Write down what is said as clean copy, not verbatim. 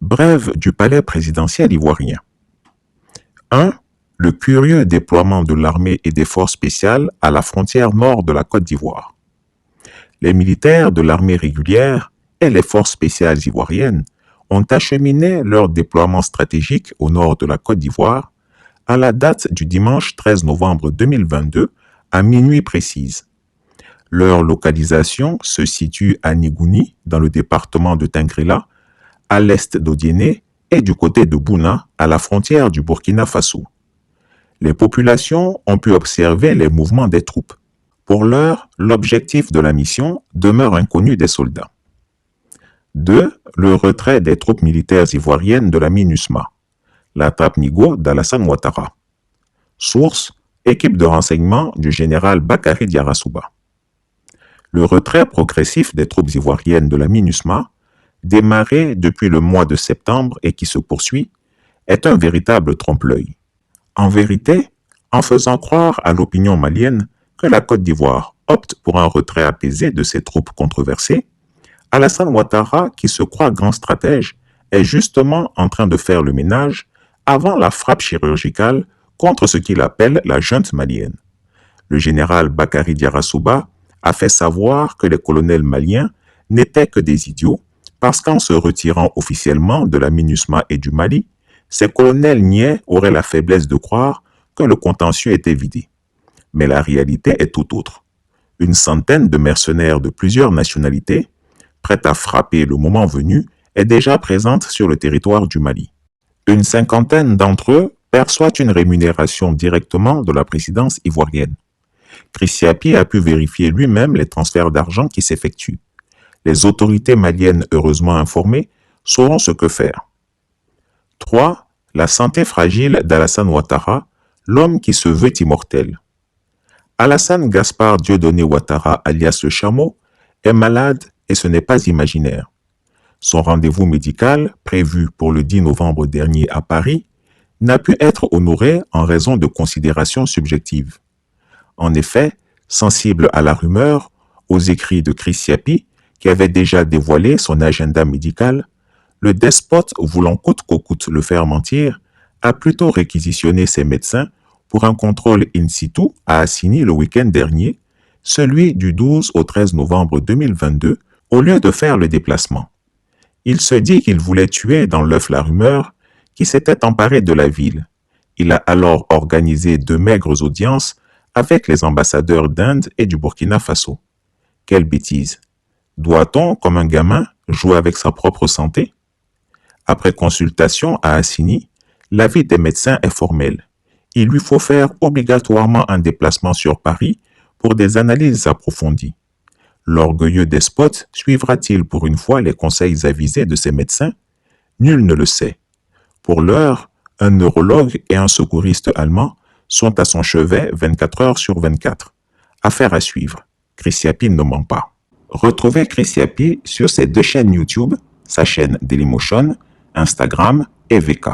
Brève du palais présidentiel ivoirien. 1. Le curieux déploiement de l'armée et des forces spéciales à la frontière nord de la Côte d'Ivoire. Les militaires de l'armée régulière et les forces spéciales ivoiriennes ont acheminé leur déploiement stratégique au nord de la Côte d'Ivoire à la date du dimanche 13 novembre 2022 à minuit précise. Leur localisation se situe à Nigouni, dans le département de Tingrela, à l'est d'Odiéné et du côté de Bouna, à la frontière du Burkina Faso. Les populations ont pu observer les mouvements des troupes. Pour l'heure, l'objectif de la mission demeure inconnu des soldats. 2. Le retrait des troupes militaires ivoiriennes de la MINUSMA, la TAPNIGO d'Alassane Ouattara. Source: équipe de renseignement du général Bakary Diarra-Souba. Le retrait progressif des troupes ivoiriennes de la MINUSMA, démarré depuis le mois de septembre et qui se poursuit, est un véritable trompe-l'œil. En vérité, en faisant croire à l'opinion malienne que la Côte d'Ivoire opte pour un retrait apaisé de ses troupes controversées, Alassane Ouattara, qui se croit grand stratège, est justement en train de faire le ménage avant la frappe chirurgicale contre ce qu'il appelle la junte malienne. Le général Bakary Diarra-Souba a fait savoir que les colonels maliens n'étaient que des idiots parce qu'en se retirant officiellement de la MINUSMA et du Mali, ces colonels niais auraient la faiblesse de croire que le contentieux était vidé. Mais la réalité est tout autre. Une centaine de mercenaires de plusieurs nationalités, prêts à frapper le moment venu, est déjà présente sur le territoire du Mali. Une cinquantaine d'entre eux perçoivent une rémunération directement de la présidence ivoirienne. Chrissiapi a pu vérifier lui-même les transferts d'argent qui s'effectuent. Les autorités maliennes, heureusement informées, sauront ce que faire. 3. La santé fragile d'Alassane Ouattara, l'homme qui se veut immortel. Alassane Gaspard Dieudonné Ouattara, alias le Chameau, est malade et ce n'est pas imaginaire. Son rendez-vous médical, prévu pour le 10 novembre dernier à Paris, n'a pu être honoré en raison de considérations subjectives. En effet, sensible à la rumeur, aux écrits de Chrissiapi, qui avait déjà dévoilé son agenda médical, le despote, voulant coûte que coûte le faire mentir, a plutôt réquisitionné ses médecins pour un contrôle in situ à Assini le week-end dernier, celui du 12 au 13 novembre 2022, au lieu de faire le déplacement. Il se dit qu'il voulait tuer dans l'œuf la rumeur qui s'était emparée de la ville. Il a alors organisé de maigres audiences avec les ambassadeurs d'Inde et du Burkina Faso. Quelle bêtise! Doit-on, comme un gamin, jouer avec sa propre santé? Après consultation à Assini, l'avis des médecins est formel. Il lui faut faire obligatoirement un déplacement sur Paris pour des analyses approfondies. L'orgueilleux despote suivra-t-il pour une fois les conseils avisés de ses médecins? Nul ne le sait. Pour l'heure, un neurologue et un secouriste allemand sont à son chevet 24 heures sur 24. Affaire à suivre. Chrissiapi ne ment pas. Retrouvez Chrissiapi sur ses deux chaînes YouTube, sa chaîne Dailymotion, Instagram et VK.